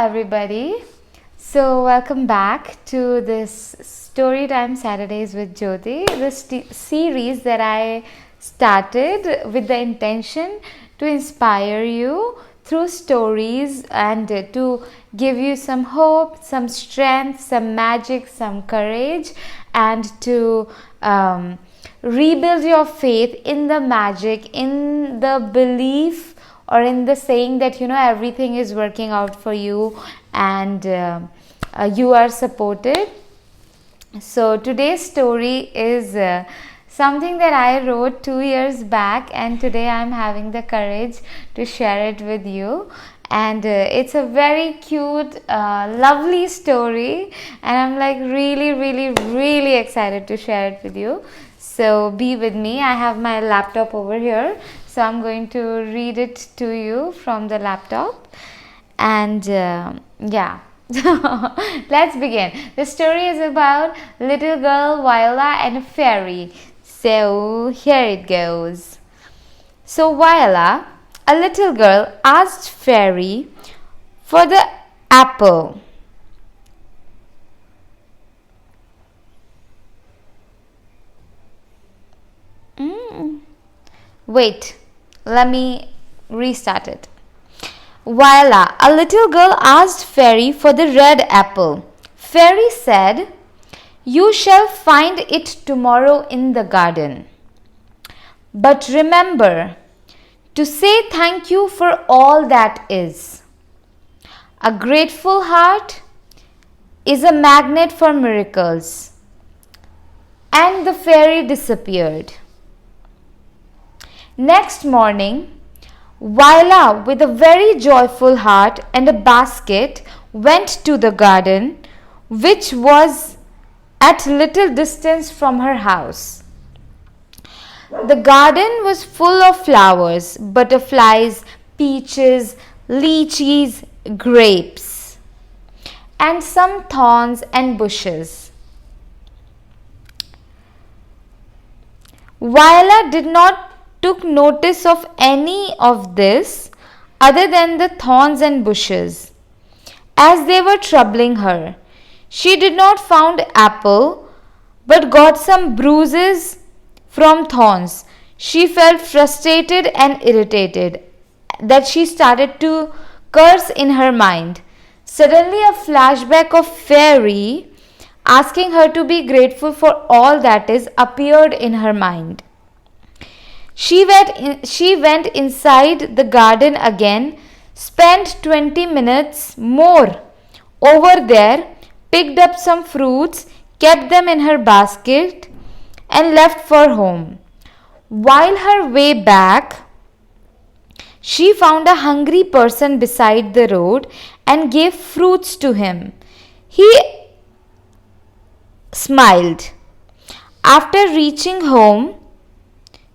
everybody. So welcome back to this Storytime Saturdays with Jyoti, this series that I started with the intention to inspire you through stories and to give you some hope, some strength, some magic, some courage, and to rebuild your faith in the magic, in the belief, or in the saying that everything is working out for you and you are supported. So today's story is something that I wrote 2 years back, and today I'm having the courage to share it with you. And it's a very cute, lovely story, and I'm like really excited to share it with you. So be with me. I have my laptop over here, so I'm going to read it to you from the laptop. And yeah. Let's begin. The story is about little girl Viola and a fairy. So here it goes. So Viola, a little girl, asked fairy for the apple. Wait, let me restart it. Viola, a little girl, asked fairy for the red apple. Fairy said, "You shall find it tomorrow in the garden. But remember to say thank you for all that is. A grateful heart is a magnet for miracles." And the fairy disappeared. Next morning, Viola, with a very joyful heart and a basket, went to the garden, which was at little distance from her house. The garden was full of flowers, butterflies, peaches, lychees, grapes, and some thorns and bushes. Viola did not took notice of any of this other than the thorns and bushes, as they were troubling her. She did not find apple, but got some bruises from thorns. She felt frustrated and irritated that she started to curse in her mind. Suddenly a flashback of fairy asking her to be grateful for all that is appeared in her mind. She went inside the garden again, spent 20 minutes more over there, picked up some fruits, kept them in her basket, and left for home. While her way back, she found a hungry person beside the road and gave fruits to him. He smiled. After reaching home,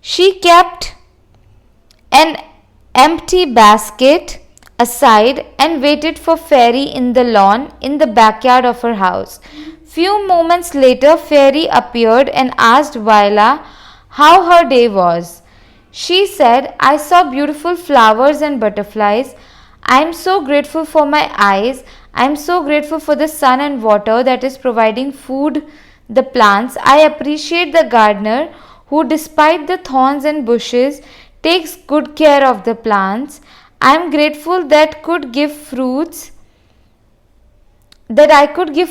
she kept an empty basket aside and waited for Fairy in the lawn in the backyard of her house. Few moments later, Fairy appeared and asked Viola how her day was. She said, "I saw beautiful flowers and butterflies. I am so grateful for my eyes. I am so grateful for the sun and water that is providing food the plants. I appreciate the gardener who, despite the thorns and bushes, takes good care of the plants. I am grateful that I could give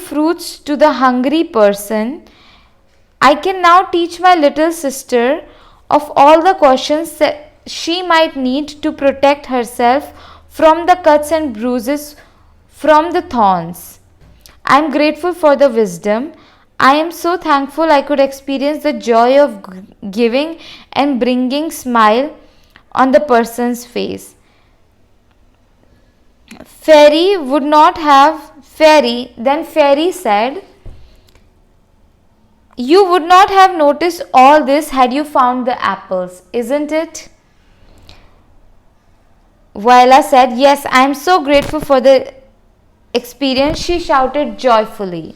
fruits to the hungry person. I can now teach my little sister of all the questions that she might need to protect herself from the cuts and bruises from the thorns. I am grateful for the wisdom. I am so thankful I could experience the joy of giving and bringing smile on the person's face." Then Fairy said, "You would not have noticed all this had you found the apples, isn't it?" Viola said, "Yes, I am so grateful for the experience," she shouted joyfully.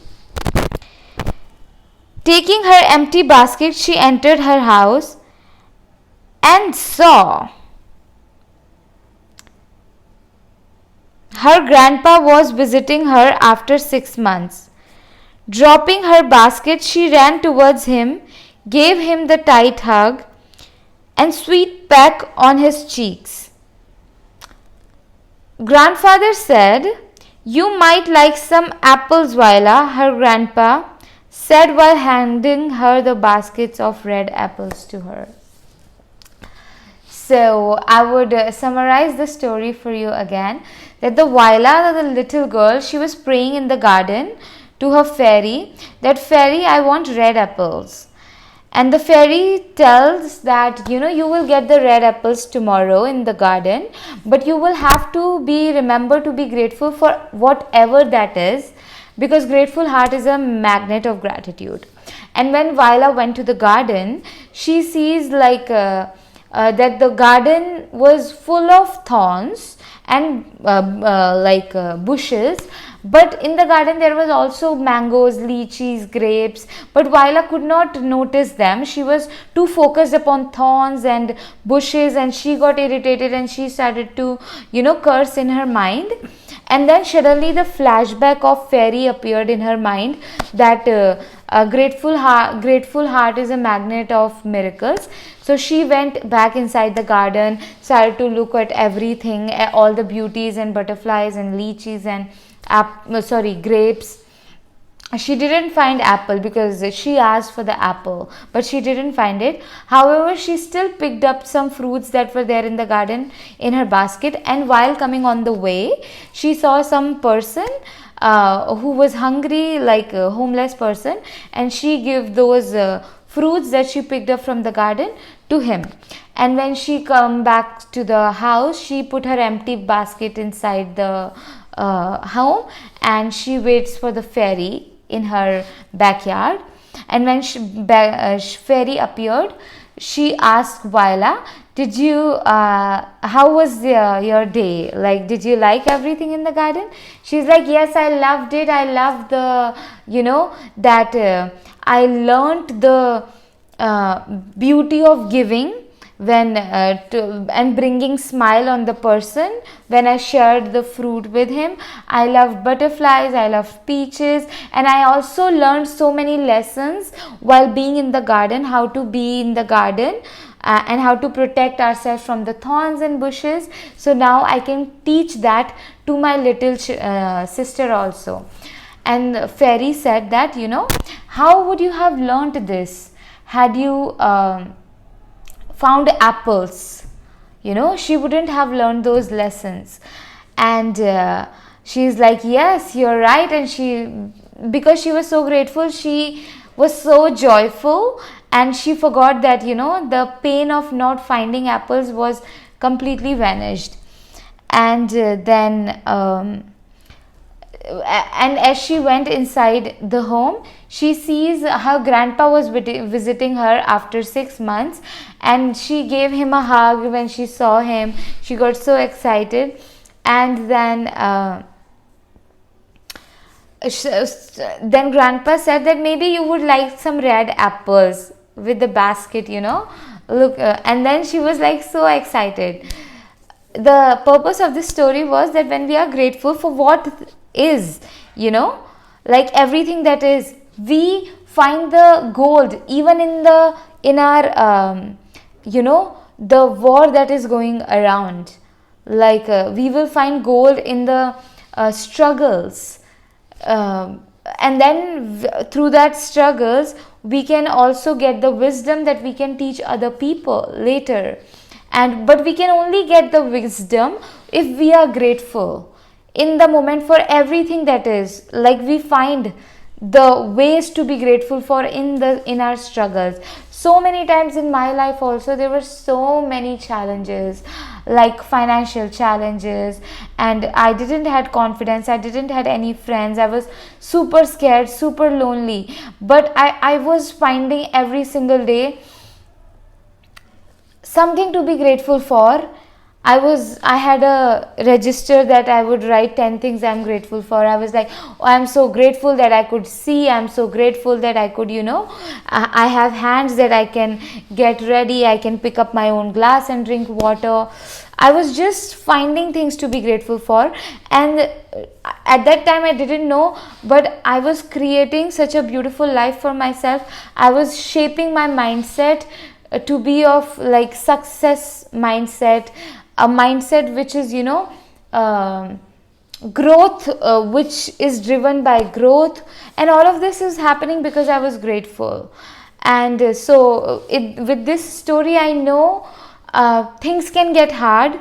Taking her empty basket, she entered her house and saw her grandpa was visiting her after 6 months. Dropping her basket, she ran towards him, gave him the tight hug and sweet peck on his cheeks. Grandfather said, "You might like some apples, Viola," her grandpa said while handing her the baskets of red apples to her. So I would summarize the story for you again, that the Viola, the little girl, she was praying in the garden to her fairy, that fairy, I want red apples. And the fairy tells that, you will get the red apples tomorrow in the garden, but you will have to remember to be grateful for whatever that is, because grateful heart is a magnet of gratitude. And when Viola went to the garden, she sees that the garden was full of thorns and bushes, but in the garden there was also mangoes, lychees, grapes, but Viola could not notice them. She was too focused upon thorns and bushes, and she got irritated and she started to curse in her mind. And then suddenly the flashback of fairy appeared in her mind, that a grateful heart is a magnet of miracles. So she went back inside the garden, started to look at everything, all the beauties and butterflies and lychees and grapes. She didn't find apple because she asked for the apple, but she didn't find it. However, she still picked up some fruits that were there in the garden in her basket, and while coming on the way, she saw some person who was hungry, like a homeless person, and she gave those fruits that she picked up from the garden to him. And when she come back to the house, she put her empty basket inside the home, and she waits for the fairy in her backyard. And when fairy appeared, she asked Viola, "Did you how was your day? Like, did you like everything in the garden?" She's like, "Yes, I loved it. I loved the that I learned the beauty of giving when and bringing smile on the person when I shared the fruit with him. I loved butterflies, I loved peaches, and I also learned so many lessons while being in the garden, how to be in the garden and how to protect ourselves from the thorns and bushes. So now I can teach that to my little sister also." And fairy said that, how would you have learned this had you found apples? She wouldn't have learned those lessons. And she's like, "Yes, you're right." And because she was so grateful, she was so joyful, and she forgot that the pain of not finding apples was completely vanished. And then and as she went inside the home, she sees her grandpa was visiting her after 6 months, and she gave him a hug. When she saw him, she got so excited. And then then grandpa said that maybe you would like some red apples with the basket, look. And then she was like so excited. The purpose of this story was that when we are grateful for what is, like everything that is, we find the gold even in our the war that is going around. Like we will find gold in the struggles, and then through that struggles we can also get the wisdom that we can teach other people later. But we can only get the wisdom if we are grateful in the moment for everything that is. Like we find the ways to be grateful for in our struggles. So many times in my life also, there were so many challenges, like financial challenges, and I didn't had confidence, I didn't had any friends, I was super scared, super lonely. But I was finding every single day something to be grateful for. I had a register that I would write 10 things I'm grateful for. I was like, oh, I'm so grateful that I could see. I'm so grateful that I could, I have hands that I can get ready. I can pick up my own glass and drink water. I was just finding things to be grateful for, and at that time I didn't know, but I was creating such a beautiful life for myself. I was shaping my mindset to be of like success mindset, a mindset which is, growth, which is driven by growth, and all of this is happening because I was grateful. And with this story I know things can get hard.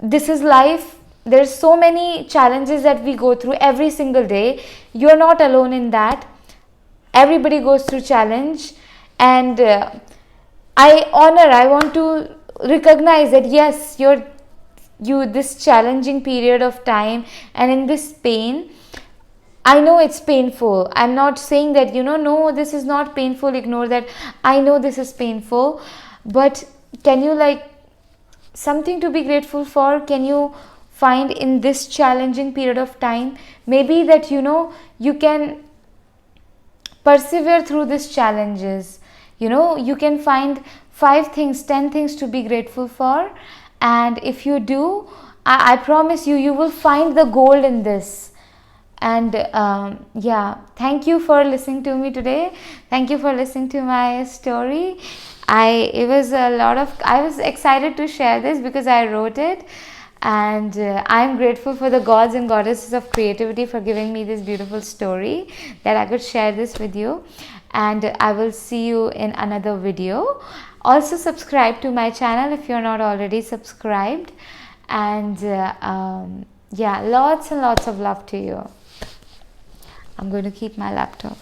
This is life. There's so many challenges that we go through every single day. You're not alone in that. Everybody goes through challenge, and I want to recognize that yes, you this challenging period of time and in this pain, I know it's painful. I'm not saying that, no, this is not painful, ignore that. I know this is painful, but can you like something to be grateful for? Can you find in this challenging period of time maybe that you can persevere through these challenges? You can find 5 things, 10 things to be grateful for, and if you do, I promise you will find the gold in this. And thank you for listening to me today. Thank you for listening to my story. I was excited to share this because I wrote it, and I'm grateful for the gods and goddesses of creativity for giving me this beautiful story that I could share this with you. And I will see you in another video. Also subscribe to my channel if you're not already subscribed. And lots and lots of love to you. I'm going to keep my laptop.